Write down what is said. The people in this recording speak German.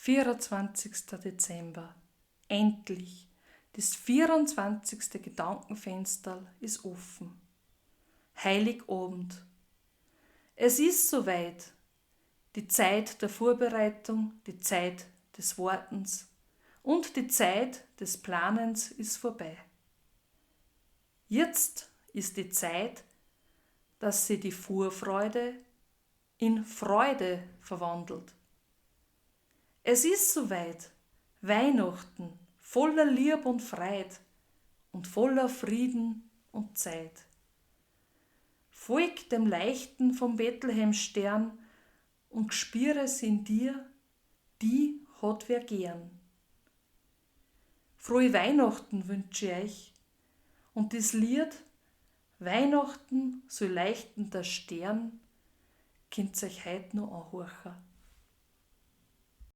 24. Dezember. Endlich. Das 24. Gedankenfenster ist offen. Heiligabend. Es ist soweit. Die Zeit der Vorbereitung, die Zeit des Wartens und die Zeit des Planens ist vorbei. Jetzt ist die Zeit, dass sie die Vorfreude in Freude verwandelt. Es ist soweit. Weihnachten voller Lieb und Freud und voller Frieden und Zeit. Folg dem Leichten vom Bethlehemstern und spüre es in dir, die hat wer gern. Frohe Weihnachten wünsche ich euch und das Lied Weihnachten so leuchten der Stern könnt ihr euch heute noch anhören.